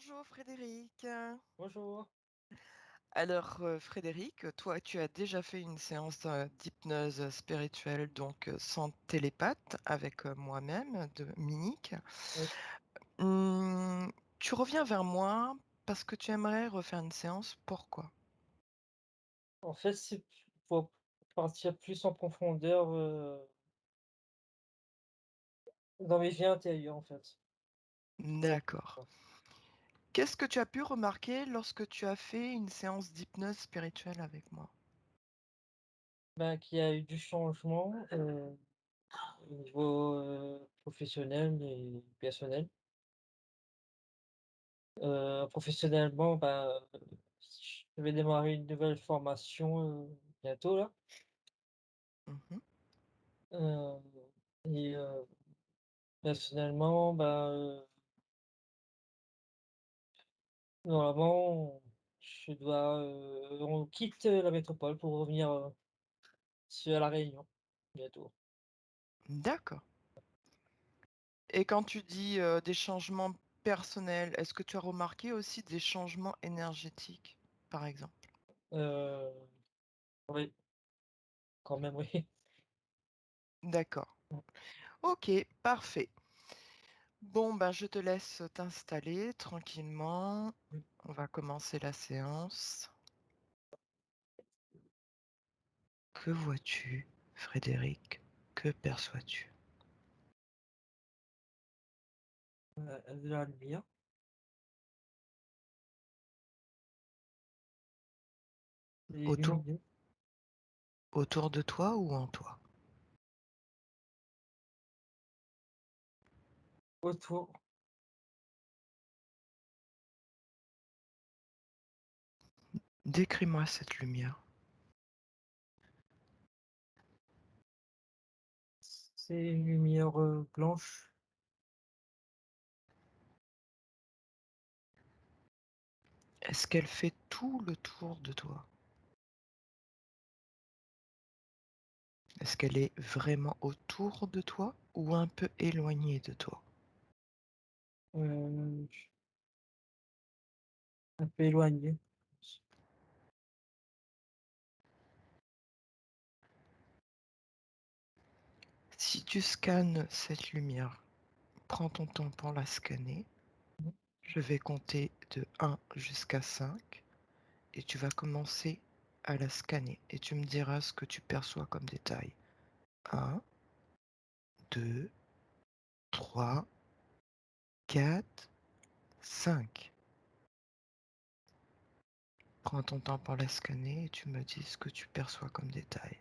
Bonjour Frédéric. Bonjour. Alors Frédéric, toi tu as déjà fait une séance d'hypnose spirituelle donc sans télépathe avec moi-même de Minique. Oui. Hum, Tu reviens vers moi parce que tu aimerais refaire une séance. Pourquoi? En fait, c'est pour partir plus en profondeur, dans mes vies intérieures, en fait. Pour D'accord. Qu'est-ce que tu as pu remarquer lorsque tu as fait une séance d'hypnose spirituelle avec moi? qu'il y a eu du changement, au niveau, professionnel et personnel. Professionnellement, je vais démarrer une nouvelle formation, bientôt là, Mhm. heu et personnellement, normalement, on quitte la métropole pour revenir, sur La Réunion, bientôt. D'accord. Et quand tu dis des changements personnels, est-ce que tu as remarqué aussi des changements énergétiques, par exemple? Heu, oui, quand même, oui. D'accord. Ok, parfait. Bon, ben, je te laisse t'installer tranquillement. On va commencer la séance. Que vois-tu, Frédéric? Que perçois-tu? De la lumière. C'est Autour, lumineux. autour de toi ou en toi? Autour, Décris-moi cette lumière. c'est une lumière, blanche. Est-ce qu'elle fait tout le tour de toi? Est-ce qu'elle est vraiment autour de toi ou un peu éloignée de toi? heu, un peu éloignée. Si tu scannes cette lumière, prends ton temps pour la scanner. Je vais compter de 1 jusqu'à 5 et tu vas commencer à la scanner et tu me diras ce que tu perçois comme détail. 1, 2, 3, 4, 5. Prends ton temps pour la scanner et tu me dis ce que tu perçois comme détail.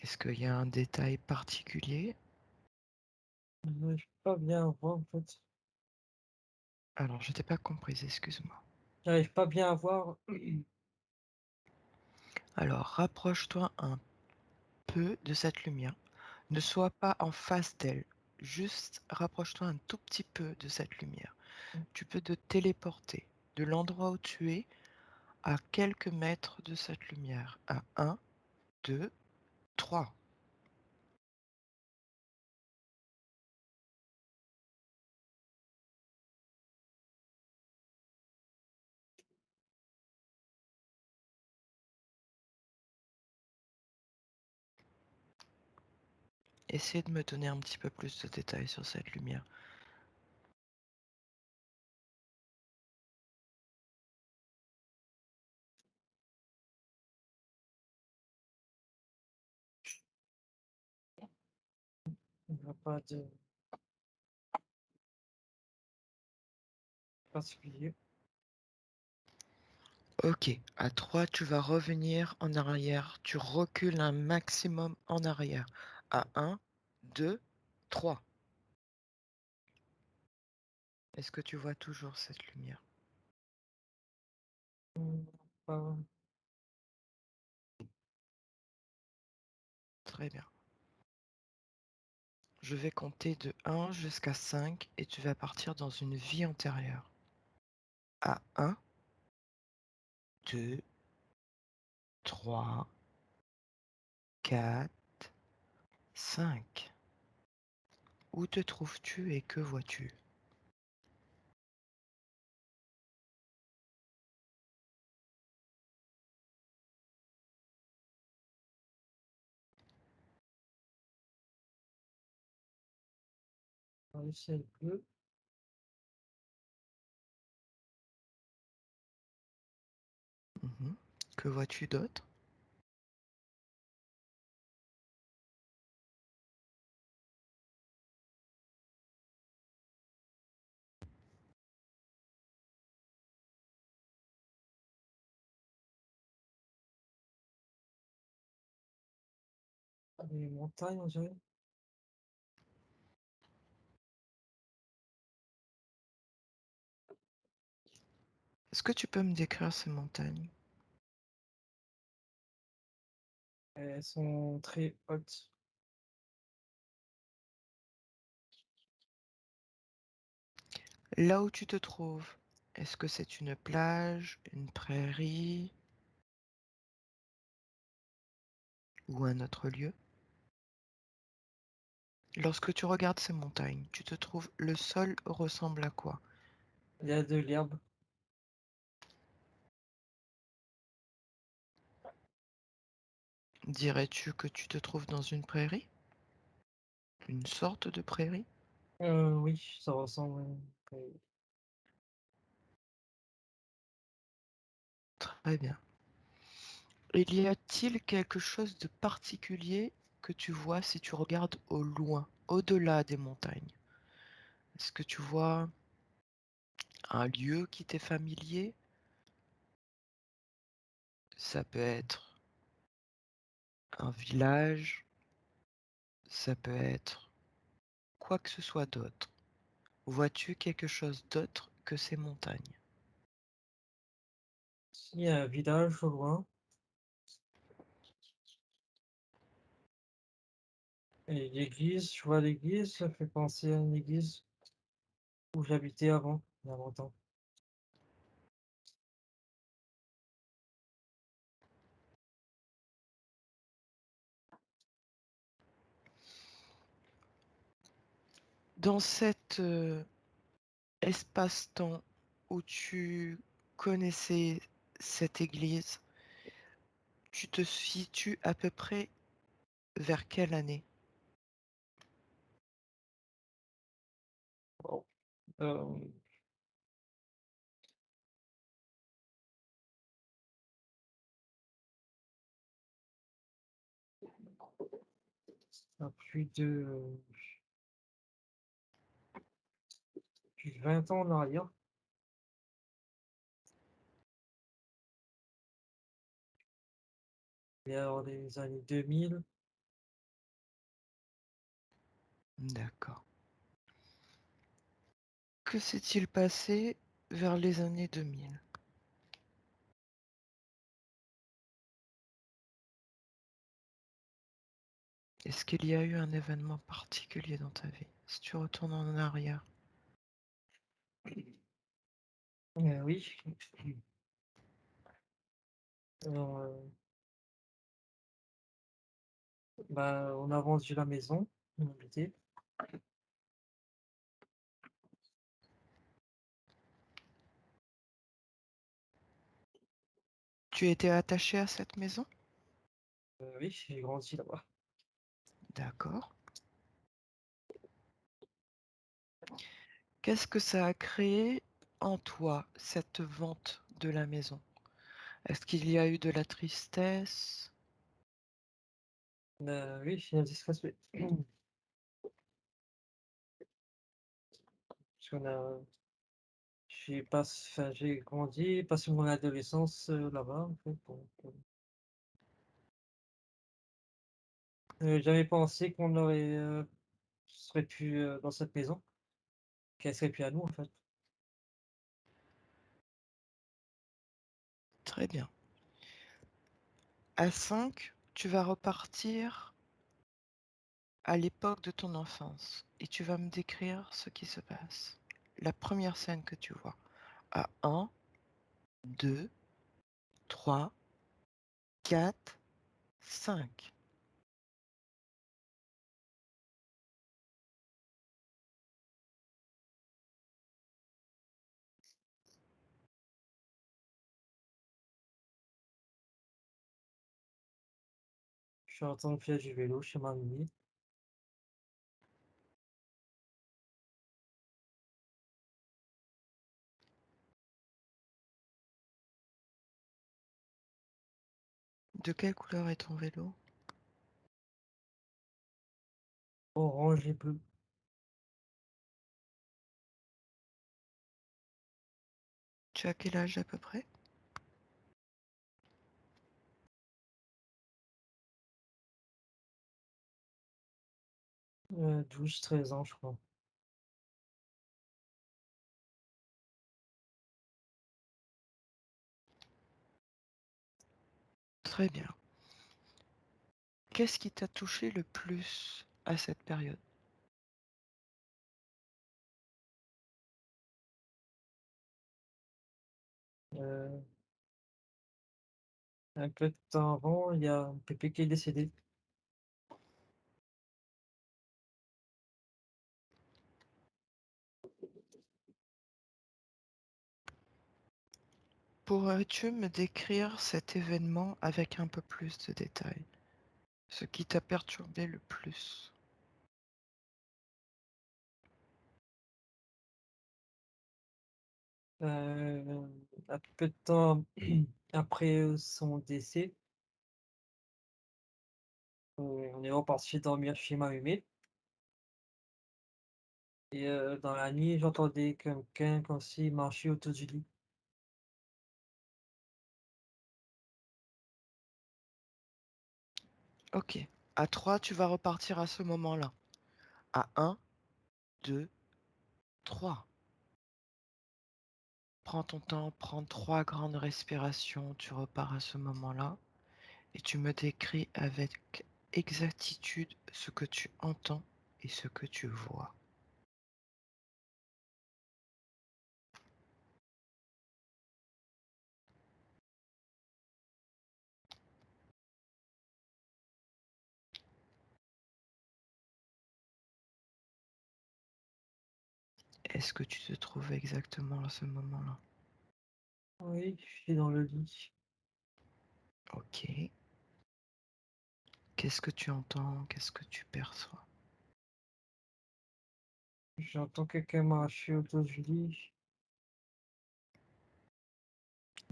Est-ce qu'il y a un détail particulier? J'arrive pas bien à voir, en fait. Alors, je t'ai pas comprise, excuse-moi. J'arrive pas bien à voir. Alors, rapproche-toi un peu de cette lumière. Ne sois pas en face d'elle. Juste rapproche-toi un tout petit peu de cette lumière. Tu peux te téléporter de l'endroit où tu es à quelques mètres de cette lumière. À 1, 2, 3. Essaie de me donner un petit peu plus de détails sur cette lumière. Il y a pas de particulier. Ok, à 3, tu vas revenir en arrière. Tu recules un maximum en arrière. À un, 2, 3. Est-ce que tu vois toujours cette lumière? Mmh, pas Très bien. Je vais compter de 1 jusqu'à 5 et tu vas partir dans une vie antérieure. À un, 2, 3, 4, 5. Où te trouves-tu et que vois-tu? dans le ciel bleu. Mhm. Que vois-tu d'autre? Les montagnes, on dirait. Est-ce que tu peux me décrire ces montagnes? Elles sont très hautes. Là où tu te trouves, est-ce que c'est une plage, une prairie ou un autre lieu? Lorsque tu regardes ces montagnes, tu te trouves, le sol ressemble à quoi? Il y a de l'herbe. Dirais-tu que tu te trouves dans une prairie? Une sorte de prairie? Oui, ça ressemble Très bien. Il y a-t-il quelque chose de particulier que tu vois si tu regardes au loin, au-delà des montagnes? Est-ce que tu vois un lieu qui t'est familier? Ça peut être un village, ça peut être quoi que ce soit d'autre. Vois-tu quelque chose d'autre que ces montagnes? il y a un village au loin et l'église, je vois l'église, ça fait penser à une église où j'habitais avant, il y a longtemps. Dans cet espace-temps où tu connaissais cette église, tu te situes à peu près vers quelle année? Wow. Hem, à plus de 20 ans en arrière, vers les années 2000. D'accord. Que s'est-il passé vers les années 2000? Est-ce qu'il y a eu un événement particulier dans ta vie? Si tu retournes en arrière. Oui, alors, bah, on a vendu la maison où on habitait. Tu étais attaché à cette maison? Oui, j'ai grandi là-bas. D'accord. Qu'est-ce que ça a créé en toi, cette vente de la maison? Est-ce qu'il y a eu de la tristesse? Oui, j'ai un disrespect. Parce qu'on a j'ai grandi, passé mon adolescence, là-bas, en fait, donc J'avais jamais pensé qu'on aurait, serait plus, dans cette maison, qu'elle serait plus à nous, en fait. Très bien. À 5, tu vas repartir à l'époque de ton enfance et tu vas me décrire ce qui se passe. La première scène que tu vois. À 1, 2, 3, 4, 5. Je suis en train de faire du vélo chez mamie. De quelle couleur est ton vélo? Orange et bleu. Tu as quel âge à peu près? 12-13 ans, je crois. Très bien. Qu'est-ce qui t'a touché le plus à cette période? Heu, un peu de temps avant, il y a un pépé qui est décédé. Pourrais-tu me décrire cet événement avec un peu plus de détails? Ce qui t'a perturbé le plus? Un peu de temps après, son décès, on est reparti dormir chez mamie et dans la nuit, j'entendais quelqu'un comme s'il marchait autour du lit. Ok. À 3, tu vas repartir à ce moment-là. À 1, 2, 3. Prends ton temps, prends 3 grandes respirations, tu repars à ce moment-là et tu me décris avec exactitude ce que tu entends et ce que tu vois. Est-ce que tu te trouves exactement à ce moment-là? Oui, je suis dans le lit. Ok. Qu'est-ce que tu entends? Qu'est-ce que tu perçois? J'entends quelqu'un marcher autour du lit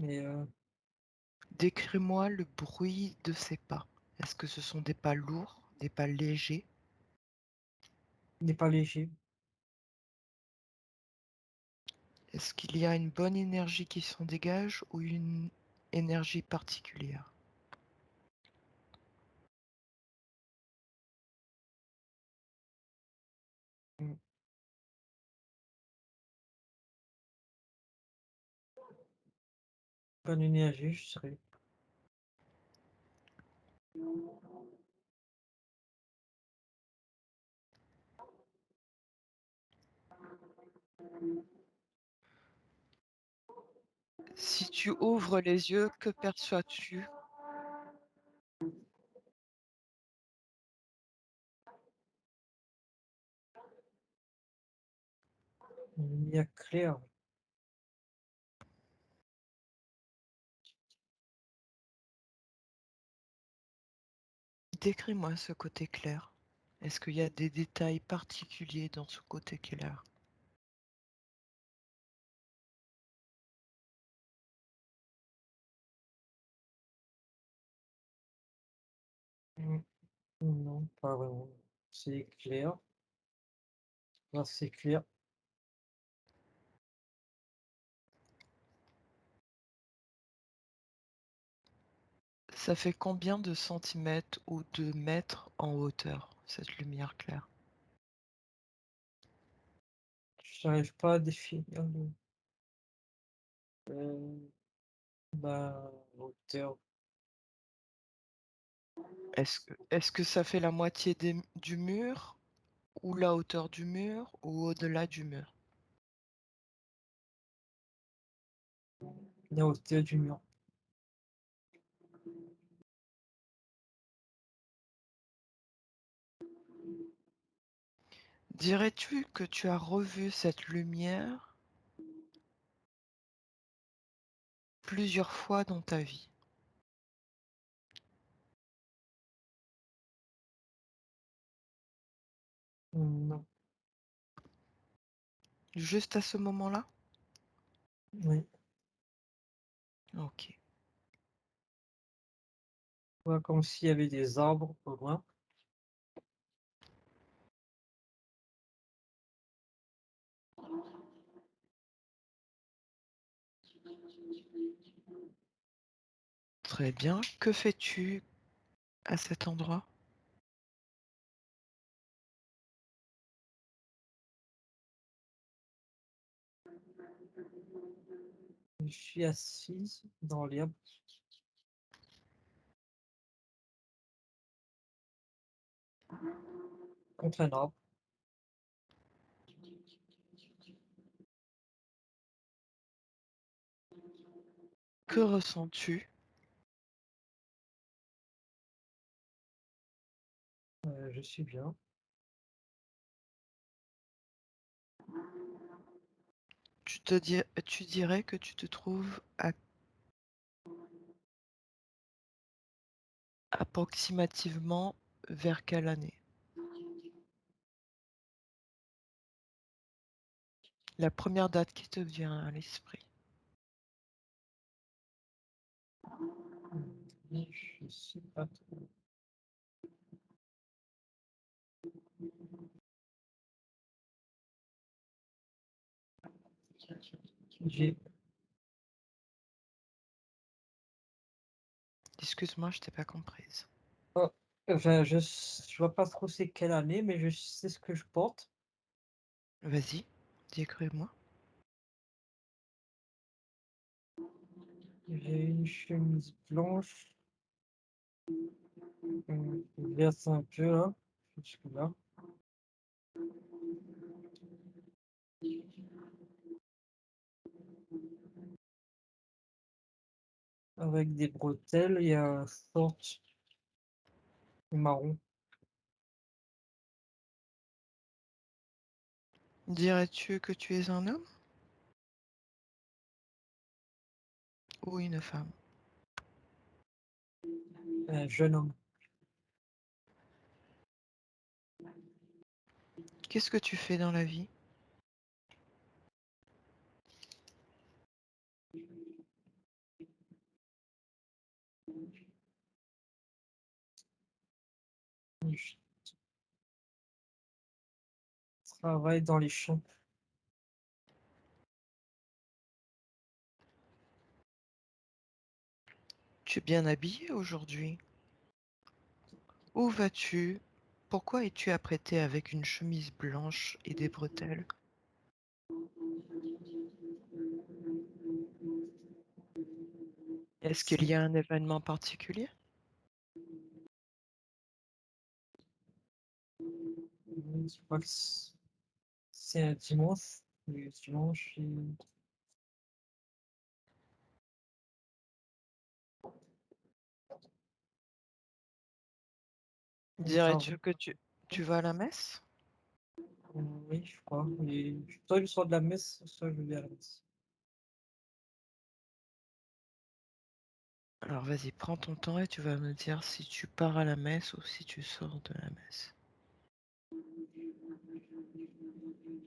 et Décris-moi le bruit de ces pas. Est-ce que ce sont des pas lourds, des pas légers? il n'est pas léger. Est-ce qu'il y a une bonne énergie qui s'en dégage ou une énergie particulière? Mmh, bonne énergie, je dirais. Si tu ouvres les yeux, que perçois-tu? Une lumière claire. Décris-moi ce côté clair. Est-ce qu'il y a des détails particuliers dans ce côté clair? Mmh, non, pas vraiment. C'est clair. Là, c'est clair. Ça fait combien de centimètres ou de mètres en hauteur, cette lumière claire? J'arrive pas à définir heu, ma hauteur. Est-ce que ça fait la moitié du mur ou la hauteur du mur ou au-delà du mur? La hauteur du mur. Dirais-tu que tu as revu cette lumière plusieurs fois dans ta vie? Non, Juste à ce moment-là? oui, OK. ouais, comme s'il y avait des arbres au loin. Très bien. Que fais-tu à cet endroit? Je suis assise dans l'herbe contre un arbre. Que ressens-tu? Je suis bien. Tu dirais que tu te trouves à approximativement vers quelle année? La première date qui te vient à l'esprit. Je sais pas trop. J'ai Excuse-moi, je t'ai pas comprise. oh, enfin, je vois pas trop c'est quelle année, mais je sais ce que je porte. Vas-y, décris-moi. J'ai une chemise blanche, verte un peu là, jusque-là, avec des bretelles et un short marron. Dirais-tu que tu es un homme ou une femme? Un jeune homme. Qu'est-ce que tu fais dans la vie? Je travaille dans les champs. Tu es bien habillé aujourd'hui. Où vas-tu? Pourquoi es-tu apprêté avec une chemise blanche et des bretelles? Est-ce qu'il C'est y a un événement particulier? je crois que c'est un dimanche. Le dimanche, on travaille. Dirais-tu que tu vas à la messe? Oui, je crois. Et soit je sors de la messe, soit je vais à la messe. Alors vas-y, prends ton temps et tu vas me dire si tu pars à la messe ou si tu sors de la messe.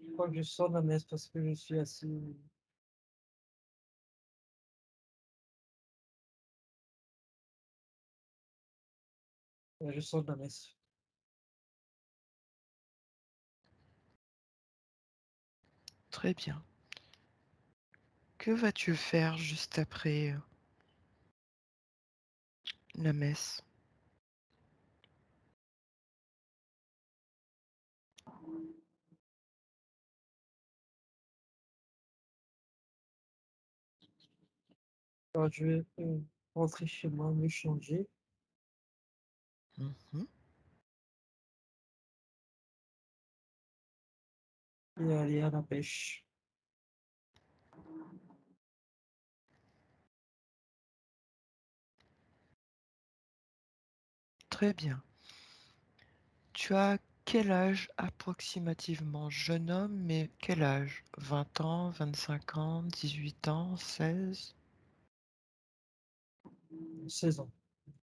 Je crois que je sors de la messe parce que je suis assis. Je sors de la messe. Très bien. Que vas-tu faire juste après la messe. Alors je vais, rentrer chez moi, me changer Mhm. et aller à la pêche. Très bien. Tu as quel âge approximativement? Jeune homme, mais quel âge? 20 ans, 25 ans, 18 ans, 16? 16 ans.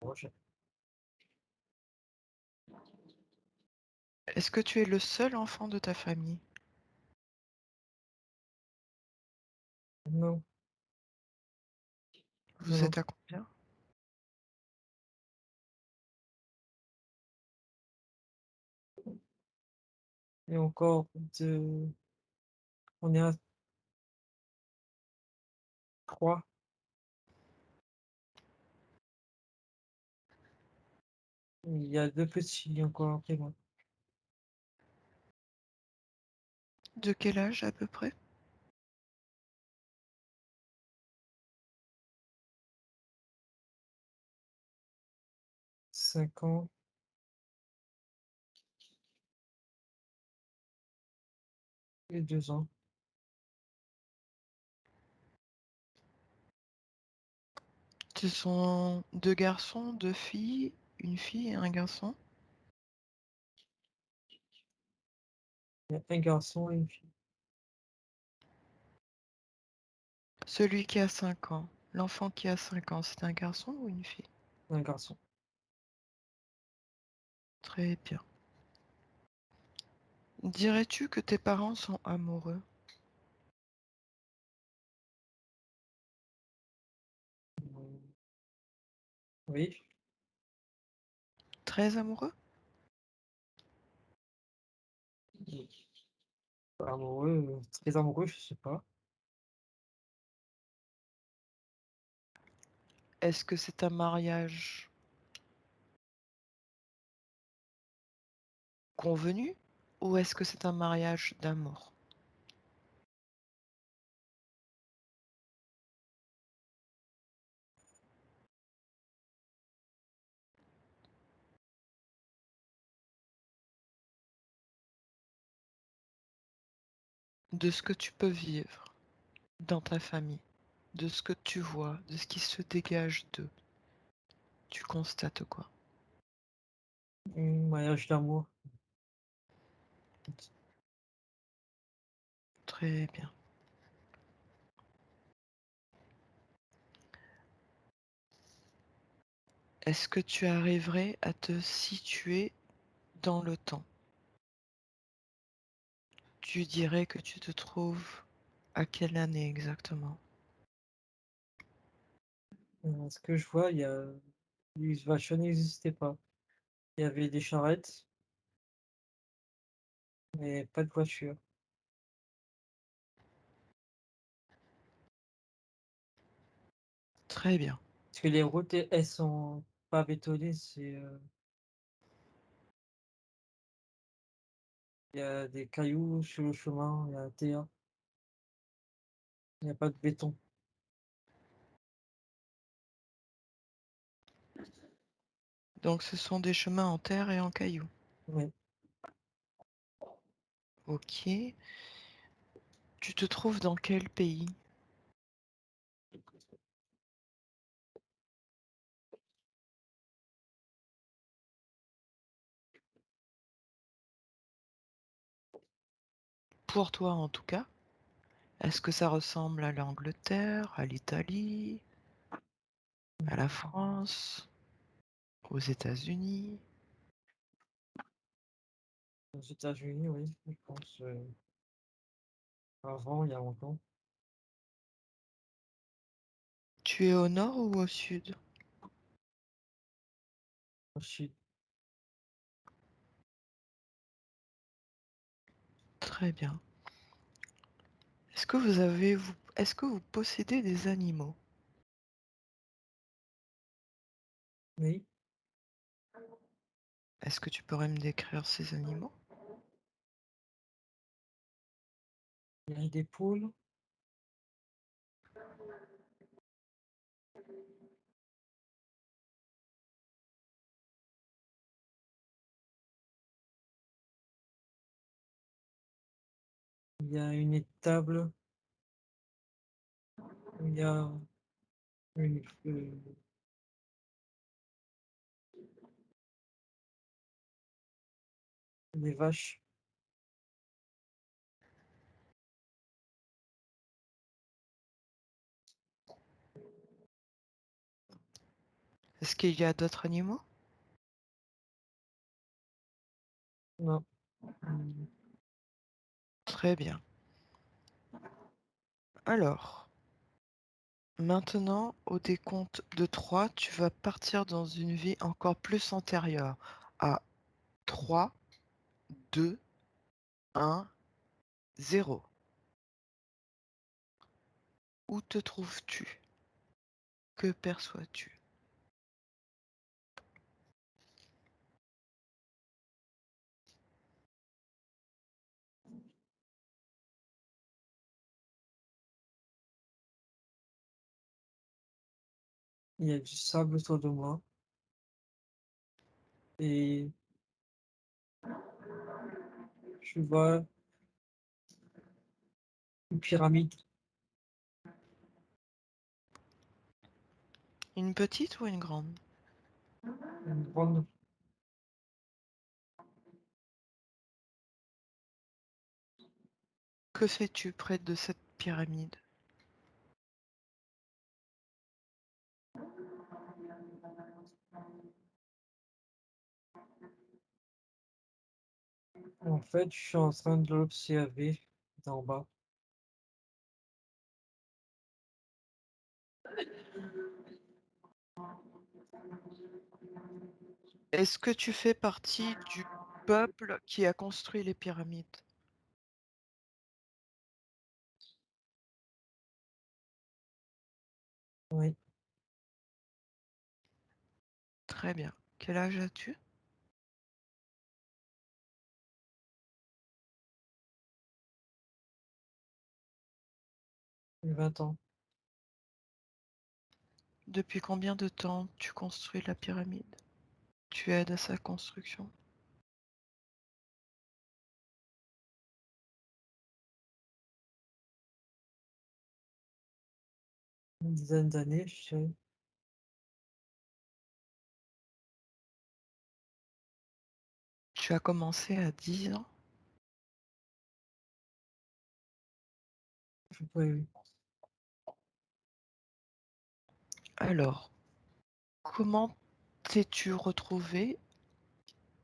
Prochain. Est-ce que tu es le seul enfant de ta famille? Non, non, Vous non. êtes à combien? Et encore de on est à 3. Il y a 2 petits encore après moi. De quel âge à peu près? 5 ans et 2 ans. Ce sont 2 garçons, 2 filles, une fille et un garçon? Il y a un garçon et une fille. Celui qui a 5 ans, l'enfant qui a 5 ans, c'est un garçon ou une fille? Un garçon. Très bien. Dirais-tu que tes parents sont amoureux? Mmh, oui. Très amoureux? Amoureux, très amoureux, je sais pas. Est-ce que c'est un mariage convenu ou est-ce que c'est un mariage d'amour? De ce que tu peux vivre dans ta famille, de ce que tu vois, de ce qui se dégage d'eux, tu constates quoi? Mariage d'amour. Très bien. Est-ce que tu arriverais à te situer dans le temps? Tu dirais que tu te trouves à quelle année exactement? Ce que je vois, il y a les vaches n'existaient pas. Il y avait des charrettes, mais pas de voiture. Très bien. Parce que les routes, elles sont pas bétonnées, il y a des cailloux sur le chemin, il y a la terre, il y a pas de béton. Donc ce sont des chemins en terre et en cailloux. Oui, OK. Tu te trouves dans quel pays? Pour toi en tout cas? Est-ce que ça ressemble à l'Angleterre, à l'Italie, à la France, aux États-Unis? aux États-Unis, oui, je pense, avant, il y a longtemps. Tu es au nord ou au sud? Au sud, Très bien. Est-ce que vous possédez des animaux? Oui, Est-ce que tu pourrais me décrire ces animaux? il y a des poules, il y a une étable, il y a une, des vaches. Est-ce qu'il y a d'autres animaux? Non. Mmh, Très bien. Alors, maintenant, au décompte de 3, tu vas partir dans une vie encore plus antérieure. À 3, 2, 1, 0. Où te trouves-tu? Que perçois-tu? il y a du sable autour de moi et je vois une pyramide, Une petite ou une grande? une grande. Que fais-tu près de cette pyramide? En fait, je suis en train de l'observer d'en bas. Est-ce que tu fais partie du peuple qui a construit les pyramides? Oui, Très bien. Quel âge as-tu? 20 ans, Depuis combien de temps tu construis la pyramide? Tu aides à sa construction? une dizaine d'années, je dirais. Tu as commencé à 10 ans? Oui, Alors, comment t'es-tu retrouvé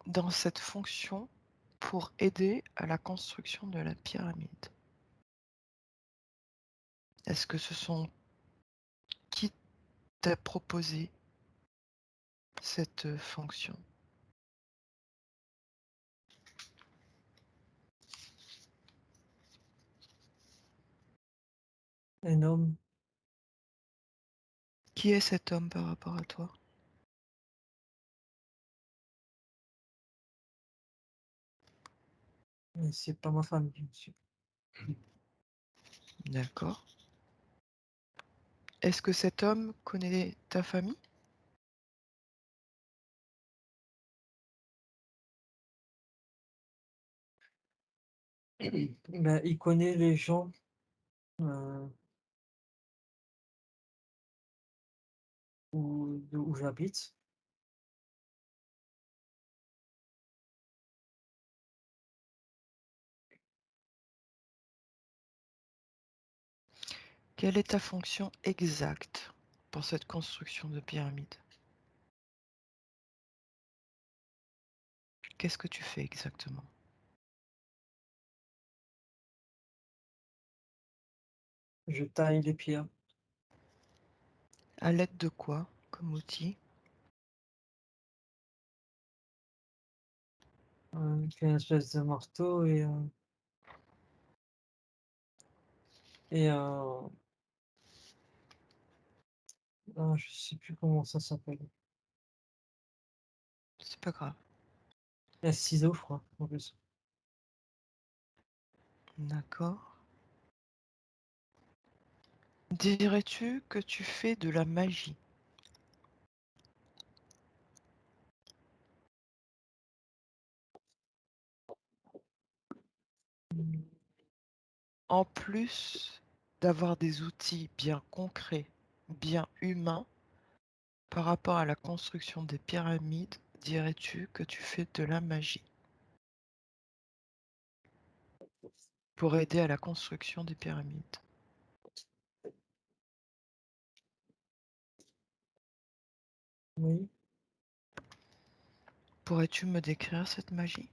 dans cette fonction pour aider à la construction de la pyramide? Est-ce que ce sont qui t'a proposé cette fonction? un homme, Qui est cet homme par rapport à toi? mais c'est pas ma famille, bien sûr. D'accord. Est-ce que cet homme connaît ta famille? Ben, il connaît les gens, heu, où j'habite. Quelle est ta fonction exacte pour cette construction de pyramide? Qu'est-ce que tu fais exactement? Je taille les pierres, À l'aide de quoi comme outil? avec une espèce de marteau et ah, je sais plus comment ça s'appelle. c'est pas grave. Un ciseau, je crois, en plus. D'accord. Dirais-tu que tu fais de la magie? Mmh, En plus d'avoir des outils bien concrets, bien humains, par rapport à la construction des pyramides, dirais-tu que tu fais de la magie pour aider à la construction des pyramides? oui. Pourrais-tu me décrire cette magie?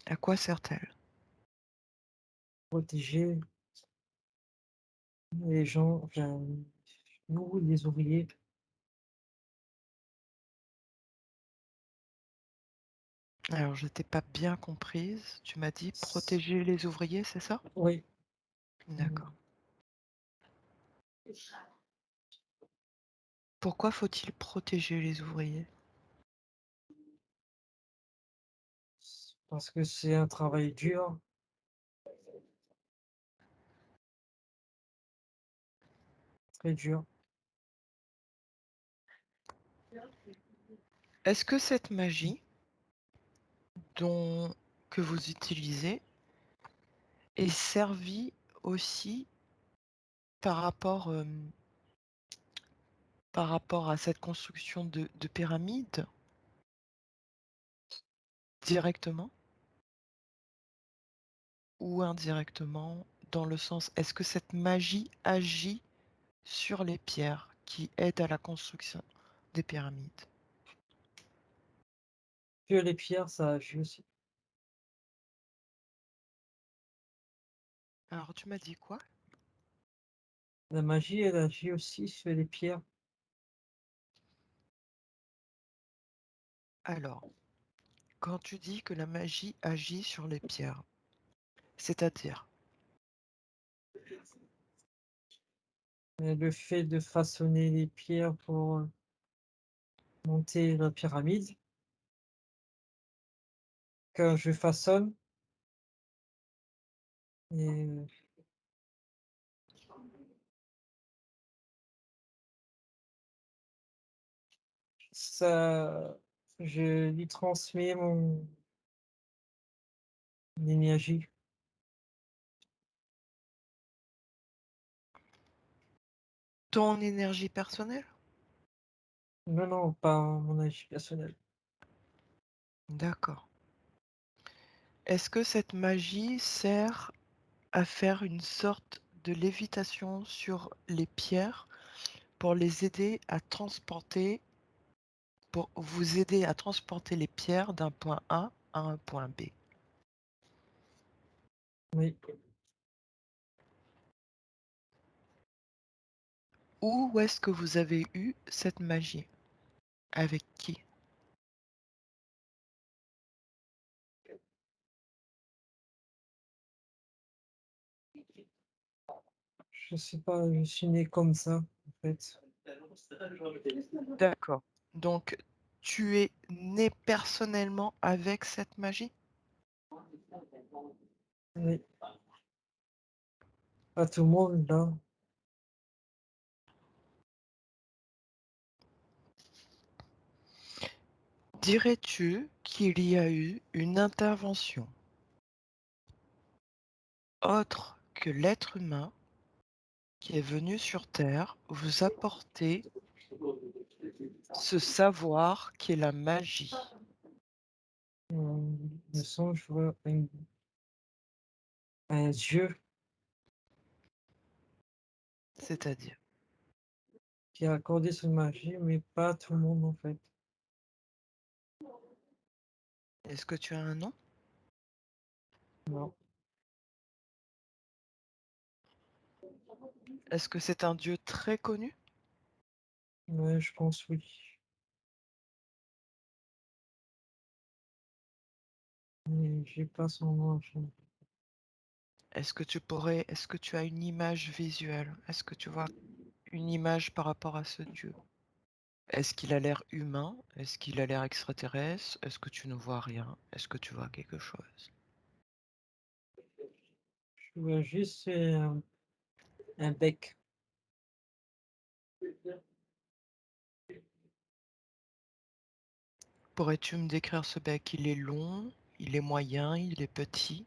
À quoi sert-elle? Protéger les gens, enfin, nous, les ouvriers. Alors, je t'ai pas bien comprise. Tu m'as dit protéger les ouvriers, c'est ça? Oui. Mmh, D'accord. Pourquoi faut-il protéger les ouvriers? parce que c'est un travail dur, très dur. Est-ce que cette magie dont que vous utilisez est servie aussi par rapport, par rapport à cette construction de pyramides directement ou indirectement? Dans le sens, est-ce que cette magie agit sur les pierres qui aident à la construction des pyramides? Que les pierres, ça agit aussi. Alors tu m'as dit quoi? La magie, elle agit aussi sur les pierres. Alors, quand tu dis que la magie agit sur les pierres, c'est-à-dire? Le fait de façonner les pierres pour, monter la pyramide, quand je façonne et ça je lui transmets mon énergie. Ton énergie personnelle? Non, non, pas mon énergie personnelle. D'accord. Est-ce que cette magie sert à faire une sorte de lévitation sur les pierres pour les aider à transporter pour vous aider à transporter les pierres d'un point A à un point B? Oui, Où est-ce que vous avez eu cette magie? Avec qui? je sais pas, je suis né comme ça, en fait. D'accord. Donc tu es né personnellement avec cette magie? Oui, pas tout le monde là. Dirais-tu qu'il y a eu une intervention autre que l'être humain qui est venu sur terre vous apporter ce savoir qui est la magie? Le son, je vois un dieu C'est-à-dire? qui a accordé son magie, mais pas tout le monde, en fait. Est-ce que tu as un nom? Non, Est-ce que c'est un dieu très connu? ouais, je pense oui. Mais j'ai pas son nom, est-ce que tu as une image visuelle? Est-ce que tu vois une image par rapport à ce dieu? Est-ce qu'il a l'air humain? Est-ce qu'il a l'air extraterrestre? Est-ce que tu ne vois rien? Est-ce que tu vois quelque chose? Je vois juste, un bec. Pourrais-tu me décrire ce bec? Il est long? Il est moyen? Il est petit?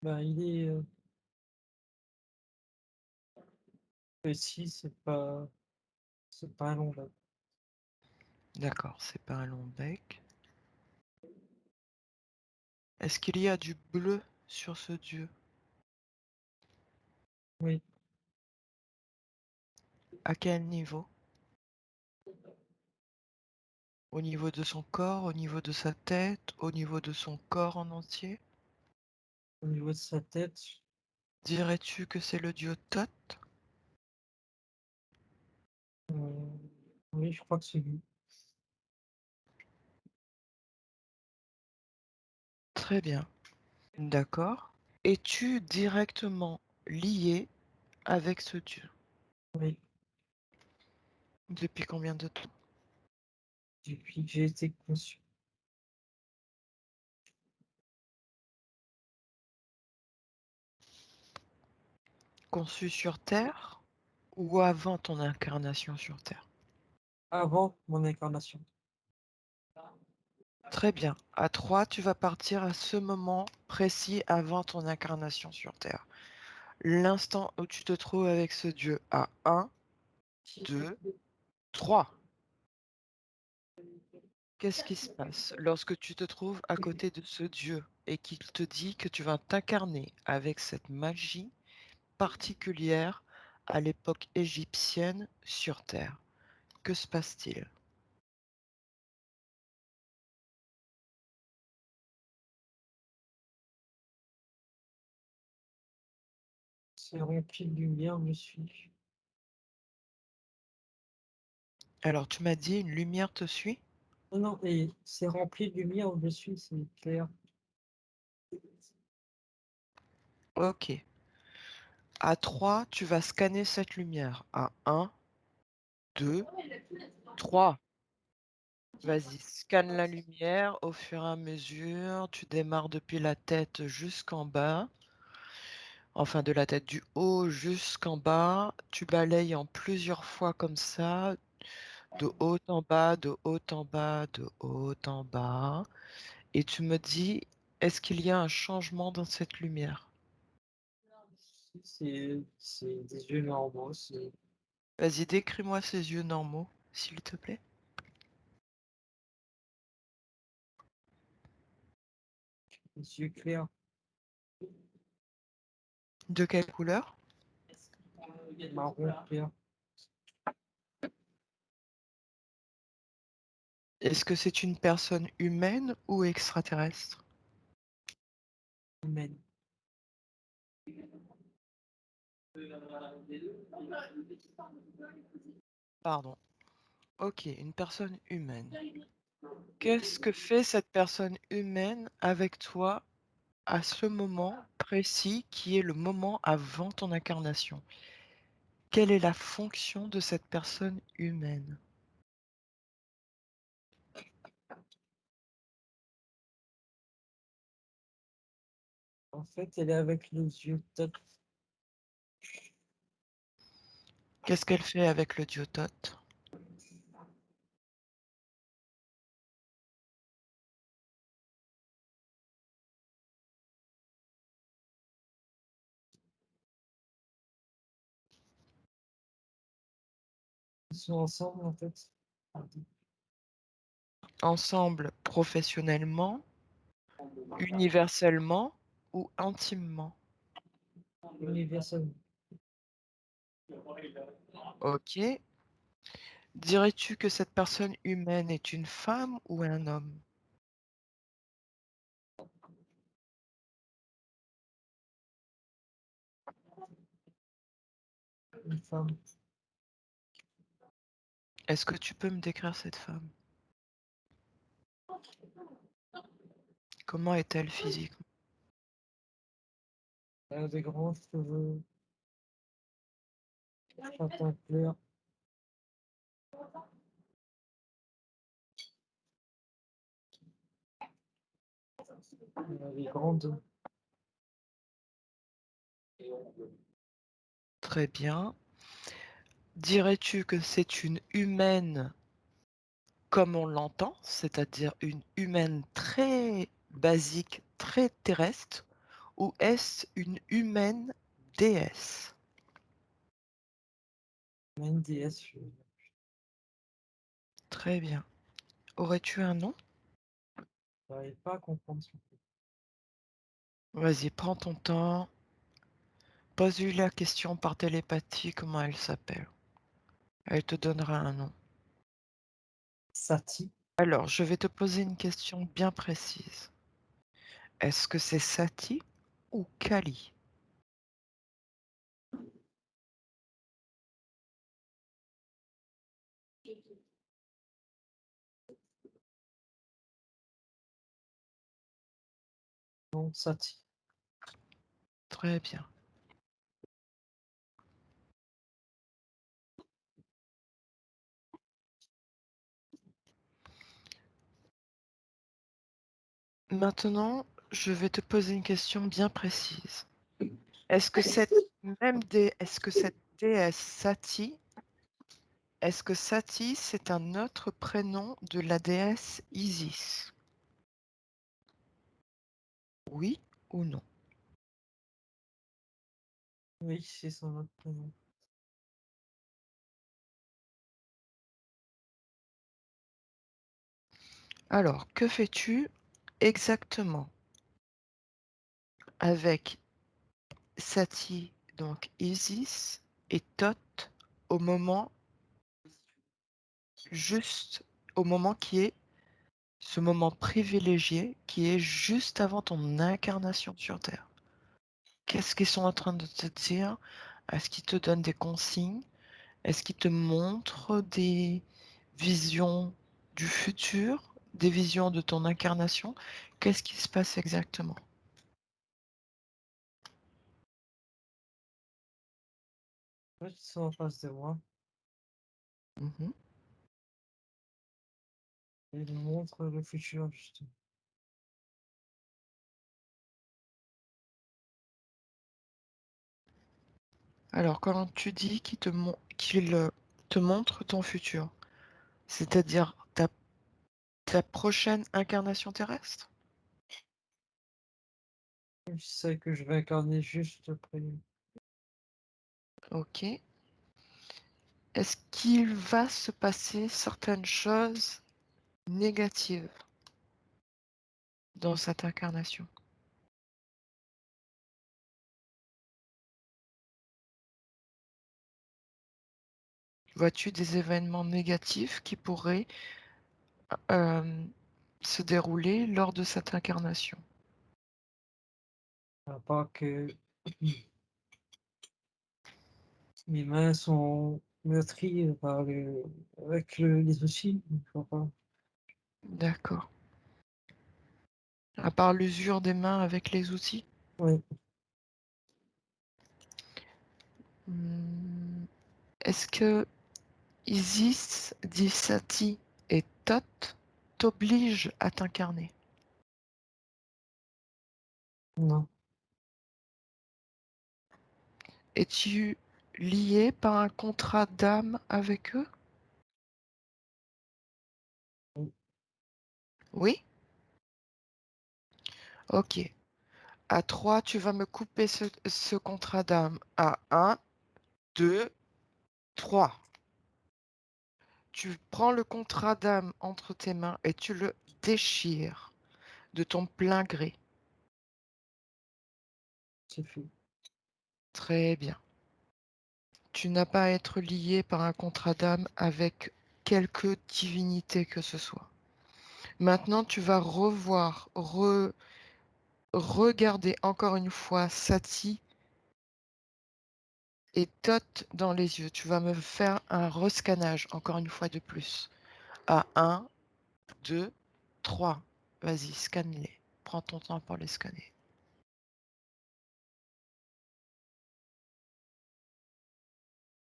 Ben, il est, petit, c'est pas un long bec. D'accord, c'est pas un long bec. Est-ce qu'il y a du bleu sur ce dieu? Oui, À quel niveau? Au niveau de son corps, au niveau de sa tête, au niveau de son corps en entier? au niveau de sa tête, Dirais-tu que c'est le dieu Thoth? oui, je crois que c'est lui. Très bien, d'accord. Es-tu directement lié avec ce dieu? Oui, Depuis combien de temps? depuis que j'ai été conçu. Conçu sur Terre ou avant ton incarnation sur Terre? Avant mon incarnation. Très bien. À 3, tu vas partir à ce moment précis avant ton incarnation sur Terre. L'instant où tu te trouves avec ce dieu à 1, 2, 3. Qu'est-ce qui se passe lorsque tu te trouves à côté de ce dieu et qu'il te dit que tu vas t'incarner avec cette magie particulière à l'époque égyptienne sur Terre? Que se passe-t-il? C'est rempli de lumière, je suis. Alors, tu m'as dit une lumière te suit? Non, non, et c'est rempli de lumière où je suis, c'est clair. Ok. À 3, tu vas scanner cette lumière. À 1, 2, 3. Vas-y, scanne la lumière au fur et à mesure. Tu démarres depuis la tête jusqu'en bas. Enfin, de la tête du haut jusqu'en bas. Tu balayes en plusieurs fois comme ça. De haut en bas, de haut en bas, de haut en bas. Et tu me dis, est-ce qu'il y a un changement dans cette lumière? C'est des yeux normaux, c'est Vas-y, décris-moi ces yeux normaux, s'il te plaît. des yeux clairs, De quelle couleur? marron clair, Est-ce que c'est une personne humaine ou extraterrestre? humaine. Pardon. Ok, une personne humaine. Qu'est-ce que fait cette personne humaine avec toi à ce moment précis qui est le moment avant ton incarnation? Quelle est la fonction de cette personne humaine? En fait, elle est avec les yeux top. Qu'est-ce qu'elle fait avec le diotote? Ils sont ensemble, en fait. Ensemble, professionnellement, universellement ou intimement? Universel. Ok. Dirais-tu que cette personne humaine est une femme ou un homme? Une femme. Est-ce que tu peux me décrire cette femme? Comment est-elle physiquement? Elle a des grands cheveux, châtain clair, elle est grande. Très bien. Dirais-tu que c'est une humaine comme on l'entend, c'est-à-dire une humaine très basique, très terrestre, ou est-ce une humaine déesse? Elle a une déesse, je Très bien. Aurais-tu un nom? n'arrive pas à comprendre son nom. Vas-y, prends ton temps. Pose-lui la question par télépathie, comment elle s'appelle. Elle te donnera un nom. Sati, Alors, je vais te poser une question bien précise. Est-ce que c'est Sati ou Kali? non, Sati. Très bien. Maintenant, je vais te poser une question bien précise. Est-ce que est-ce que cette déesse Sati, est-ce que Sati, c'est un autre prénom de la déesse Isis? Oui ou non? Oui, c'est son autre prénom. Alors, que fais-tu exactement avec Sati, donc Isis, et Thoth au moment, juste au moment qui est ce moment privilégié qui est juste avant ton incarnation sur Terre? Qu'est-ce qu'ils sont en train de te dire? Est-ce qu'ils te donnent des consignes? Est-ce qu'ils te montrent des visions du futur, des visions de ton incarnation? Qu'est-ce qui se passe exactement? En fait, ils sont en face de moi Mhm. et ils me montrent le futur, justement. Alors, quand tu dis qu'ils te montrent ton futur, c'est-à-dire ta prochaine incarnation terrestre? Je sais que je vais incarner juste après. Ok. Est-ce qu'il va se passer certaines choses négatives dans cette incarnation? Vois-tu des événements négatifs qui pourraient euh, se dérouler lors de cette incarnation? À part que mes mains sont meurtries par les outils. Je vois pas. D'accord. À part l'usure des mains avec les outils? Oui, Hmm, Est-ce que Isis, Dissati et Thoth t'obligent à t'incarner? non. Es-tu lié par un contrat d'âme avec eux? Oui, Oui? Ok. À 3, tu vas me couper ce contrat d'âme. À un, 2, 3. Tu prends le contrat d'âme entre tes mains et tu le déchires de ton plein gré. c'est fait. Très bien. Tu n'as pas à être lié par un contrat d'âme avec quelque divinité que ce soit. Maintenant, tu vas regarder encore une fois Sati et Thoth dans les yeux. Tu vas me faire un rescannage encore une fois de plus. À un, 2, 3. Vas-y, scanne-les. Prends ton temps pour les scanner.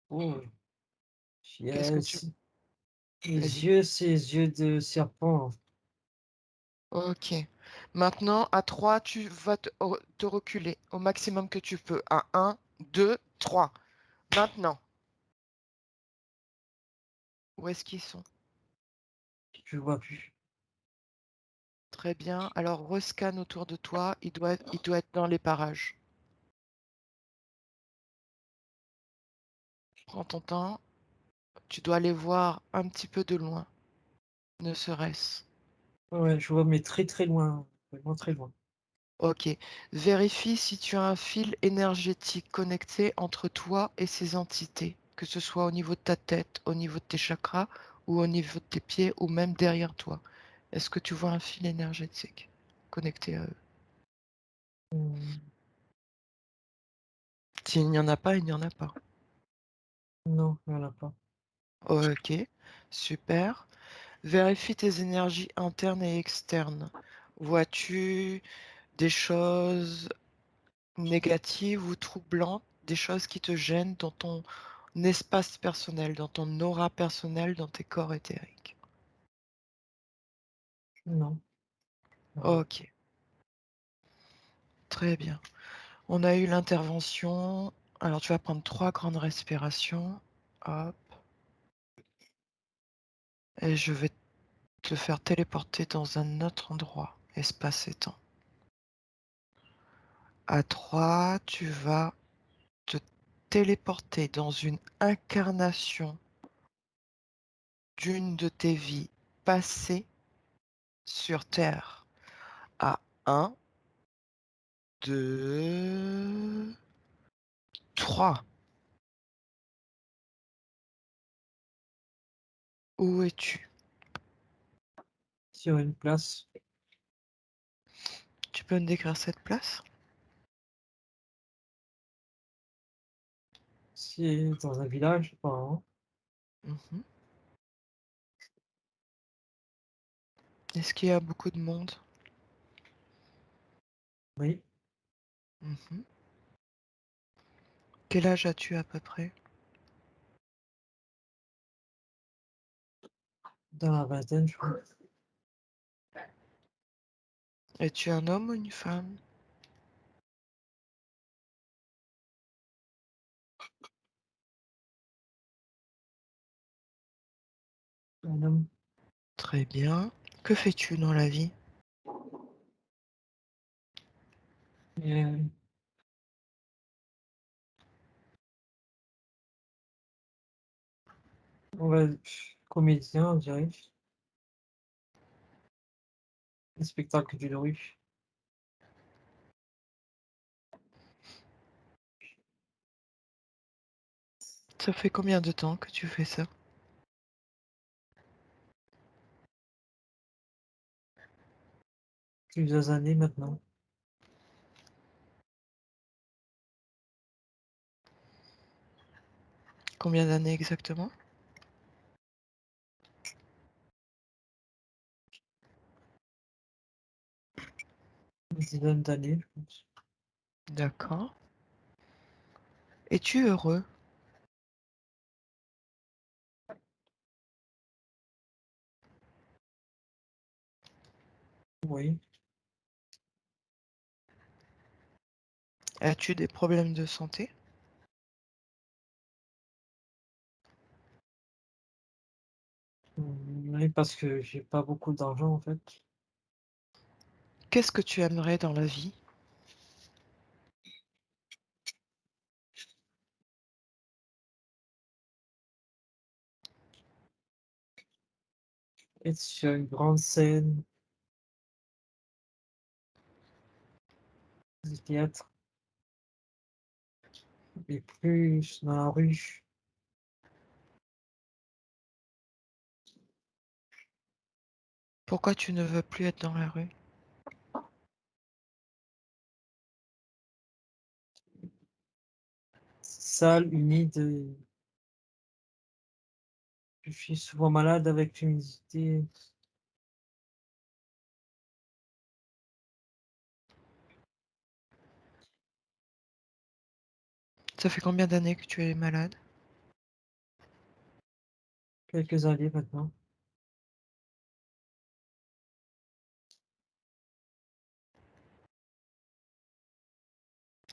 Oh, Qu'est-ce que tu... yes. Les Vas-y. yeux, c'est les yeux de serpent. Ok. Maintenant, à 3, tu vas te reculer au maximum que tu peux. À 1, 2, 3. Maintenant, où est-ce qu'ils sont? Je vois plus. Très bien. Alors, rescanne autour de toi. Il doit être dans les parages. Prends ton temps. Tu dois les voir un petit peu de loin, ne serait-ce. Ouais, je vois, mais très très loin. Vraiment très loin. Ok. Vérifie si tu as un fil énergétique connecté entre toi et ces entités, que ce soit au niveau de ta tête, au niveau de tes chakras, ou au niveau de tes pieds, ou même derrière toi. Est-ce que tu vois un fil énergétique connecté à eux? Hum, S'il n'y en a pas, il n'y en a pas. non, il n'y en a pas. Ok, super. Vérifie tes énergies internes et externes. Vois-tu des choses négatives ou troublantes, des choses qui te gênent dans ton espace personnel, dans ton aura personnelle, dans tes corps éthériques? Non, rien. Ok, très bien. On a eu l'intervention. Alors tu vas prendre 3 grandes respirations. Hop. Et je vais te faire téléporter dans un autre endroit, espace et temps. À 3, tu vas te téléporter dans une incarnation d'une de tes vies passées sur Terre. À 1, 2, 3. Où es-tu? Sur une place, Tu peux me décrire cette place? c'est dans un village, apparemment. Mhm. Est-ce qu'il y a beaucoup de monde? Oui, Mhm. Quel âge as-tu à peu près? dans la vingtaine, je crois. Es-tu un homme ou une femme? Un homme. Très bien. Que fais-tu dans la vie? Et, on va, comédien, on dirait. Un spectacle de rue. Ça fait combien de temps que tu fais ça? Plusieurs années maintenant. Combien d'années exactement? Une dizaine d'années, je pense. D'accord. Es-tu heureux? Oui. As-tu des problèmes de santé? Oui, parce que j'ai pas beaucoup d'argent, en fait. Qu'est-ce que tu aimerais dans la vie? Être sur une grande scène du théâtre et plus dans la rue. Pourquoi tu ne veux plus être dans la rue? Sale, humide. Je suis souvent malade avec l'humidité. Ça fait combien d'années que tu es malade? Quelques années maintenant.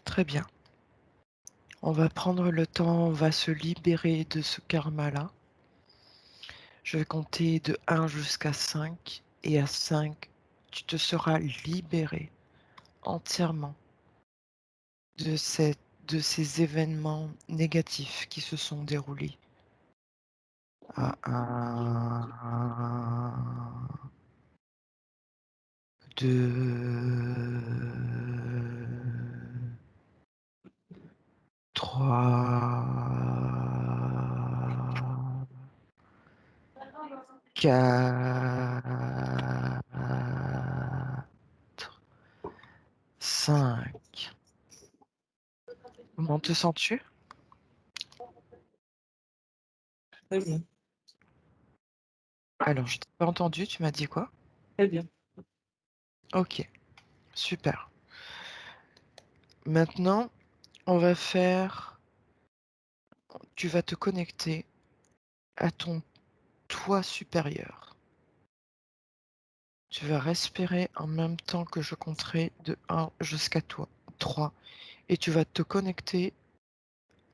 Très bien. On va prendre le temps, on va se libérer de ce karma-là. Je vais compter de 1 jusqu'à 5 et à 5, tu te seras libéré entièrement de de ces événements négatifs qui se sont déroulés. À 1, 2, 3, 4, 5. Comment te sens-tu? Très bien, Alors, je t'ai pas entendu, tu m'as dit quoi? très bien. OK, super. Maintenant, on va faire tu vas te connecter à ton toi supérieur. Tu vas respirer en même temps que je compterai de 1 jusqu'à toi 3 et tu vas te connecter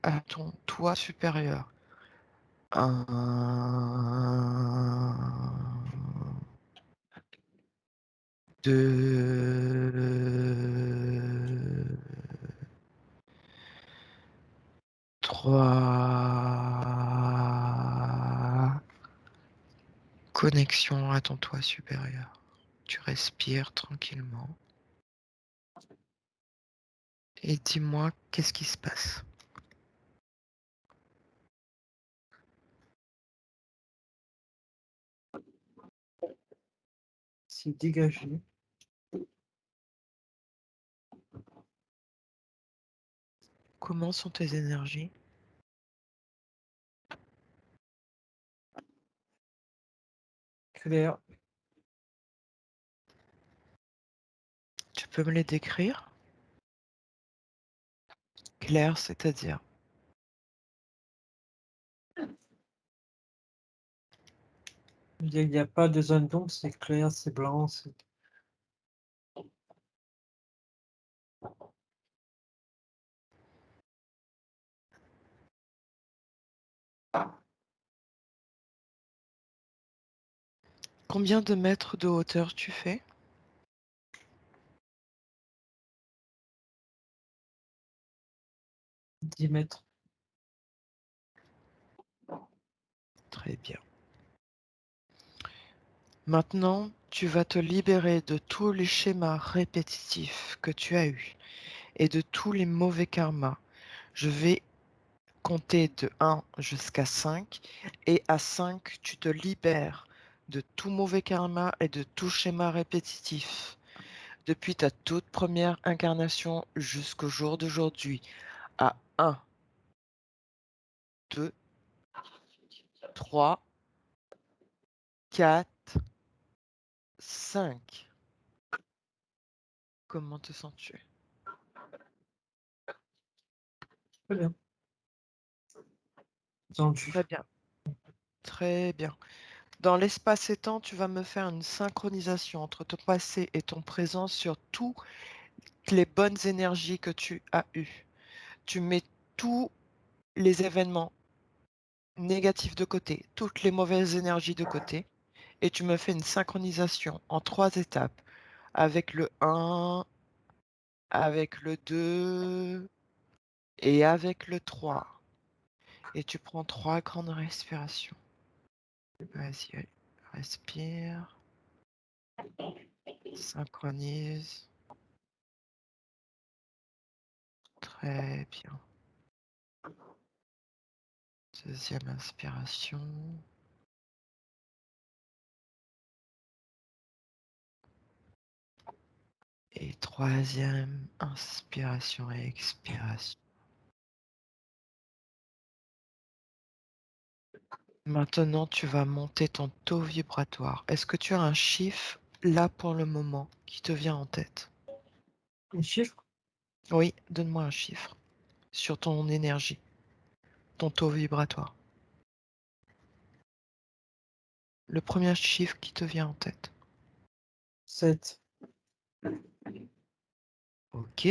à ton toi supérieur. 1, 2, 3. Connexion à ton toit supérieur. Tu respires tranquillement et dis-moi qu'est-ce qui se passe? C'est dégagé, Comment sont tes énergies? clair. Tu peux me les décrire? Clair, c'est-à-dire? Il y a pas de zone d'ombre, c'est clair, c'est blanc, c'est Combien de mètres de hauteur tu fais? 10 mètres. Très bien. Maintenant, tu vas te libérer de tous les schémas répétitifs que tu as eus et de tous les mauvais karmas. Je vais compter de 1 jusqu'à 5 et à 5, tu te libères de tout mauvais karma et de tout schéma répétitif depuis ta toute première incarnation jusqu'au jour d'aujourd'hui. À 1, 2, 3, 4, 5. Comment te sens-tu? Très bien. Tendu. Très bien, très bien. Dans l'espace et temps, tu vas me faire une synchronisation entre ton passé et ton présent sur toutes les bonnes énergies que tu as eues. Tu mets tous les événements négatifs de côté, toutes les mauvaises énergies de côté, et tu me fais une synchronisation en 3 étapes avec le 1, avec le 2 et avec le 3. Et tu prends 3 grandes respirations. Vas-y, allez, respire, synchronise. Très bien. Deuxième inspiration. Et troisième inspiration et expiration. Maintenant, tu vas monter ton taux vibratoire. Est-ce que tu as un chiffre là pour le moment qui te vient en tête? Les chiffres, Oui, donne-moi un chiffre. sur ton énergie, ton taux vibratoire. Le premier chiffre qui te vient en tête. 7. Ok.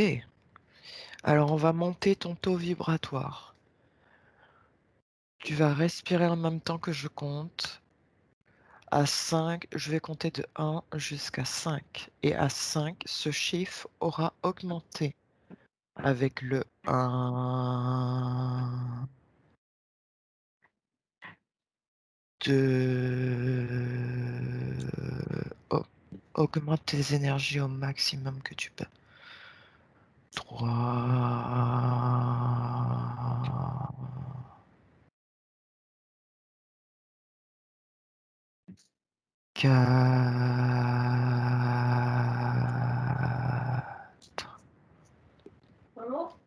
Alors on va monter ton taux vibratoire. Tu vas respirer en même temps que je compte. À 5, je vais compter de 1 jusqu'à 5. Et à 5, ce chiffre aura augmenté avec le 1, 2. Augmente tes énergies au maximum que tu peux. 3. 4. Maman,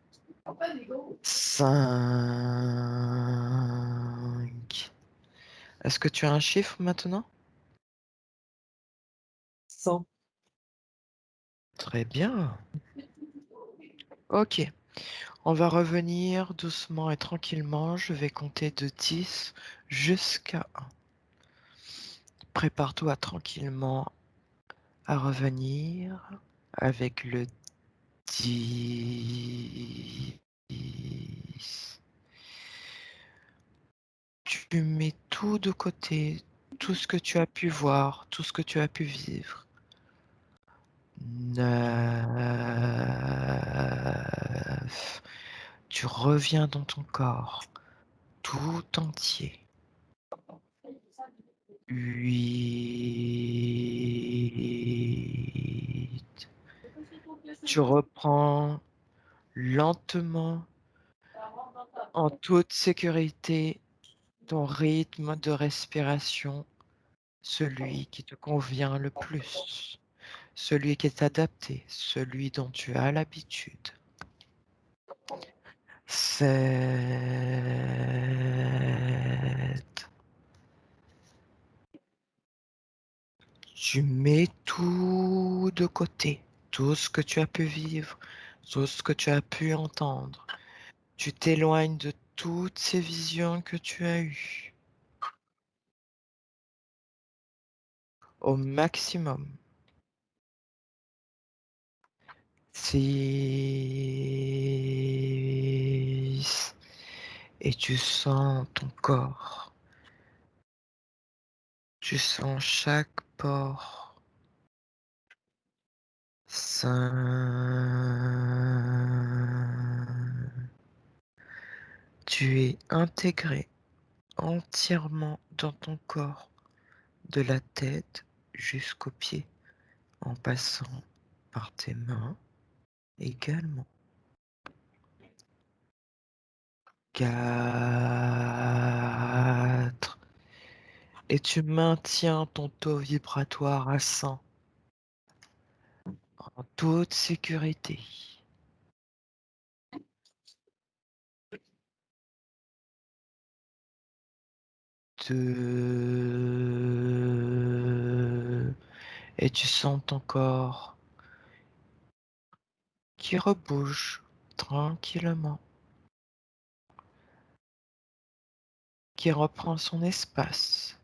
papa, il est gros. 5. Est-ce que tu as un chiffre maintenant? 100. Très bien. Ok. On va revenir doucement et tranquillement. Je vais compter de 10 jusqu'à 1. Prépare-toi tranquillement à revenir avec le 10. Tu mets tout de côté, tout ce que tu as pu voir, tout ce que tu as pu vivre. 9. Tu reviens dans ton corps, tout entier. 8. Tu reprends lentement, en toute sécurité, ton rythme de respiration, celui qui te convient le plus, celui qui est adapté, celui dont tu as l'habitude. 7. Tu mets tout de côté, tout ce que tu as pu vivre, tout ce que tu as pu entendre. Tu t'éloignes de toutes ces visions que tu as eues au maximum. 6. Et tu sens ton corps. Tu sens chaque pore. 5. Tu es intégré entièrement dans ton corps, de la tête jusqu'aux pieds, en passant par tes mains également. 4. Et tu maintiens ton taux vibratoire à 100 en toute sécurité. 2. Et tu sens ton corps qui rebouge tranquillement, qui reprend son espace,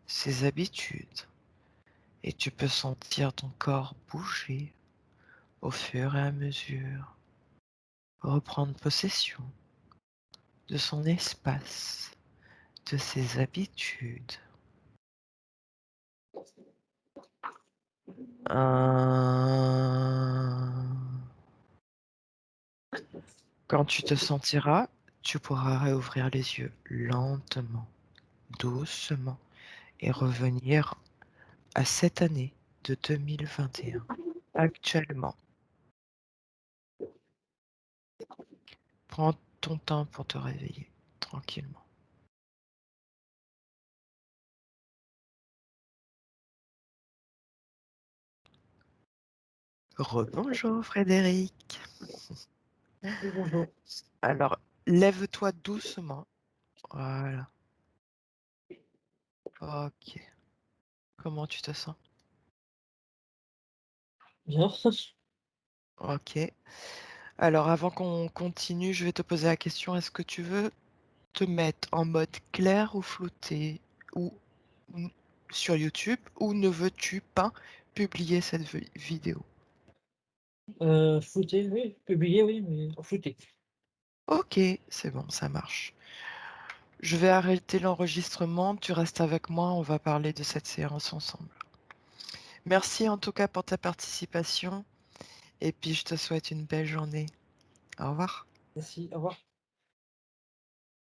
ses habitudes. Et tu peux sentir ton corps bouger au fur et à mesure, reprendre possession de son espace, de ses habitudes. 1. Quand tu te sentiras, tu pourras réouvrir les yeux lentement, doucement, et revenir à cette année de 2021. Actuellement, prends ton temps pour te réveiller tranquillement. Rebonjour Frédéric. Oui, bonjour. Alors, lève-toi doucement. Voilà. Ok. Comment tu te sens? Bien. Ok. Alors avant qu'on continue, je vais te poser la question, est-ce que tu veux te mettre en mode clair ou flouté ou mmh, sur YouTube ou ne veux-tu pas publier cette vidéo? Flouté, oui, publié, oui, mais flouté. OK, c'est bon, ça marche. Je vais arrêter l'enregistrement, tu restes avec moi, on va parler de cette séance ensemble. Merci en tout cas pour ta participation et puis je te souhaite une belle journée. Au revoir. Merci, au revoir.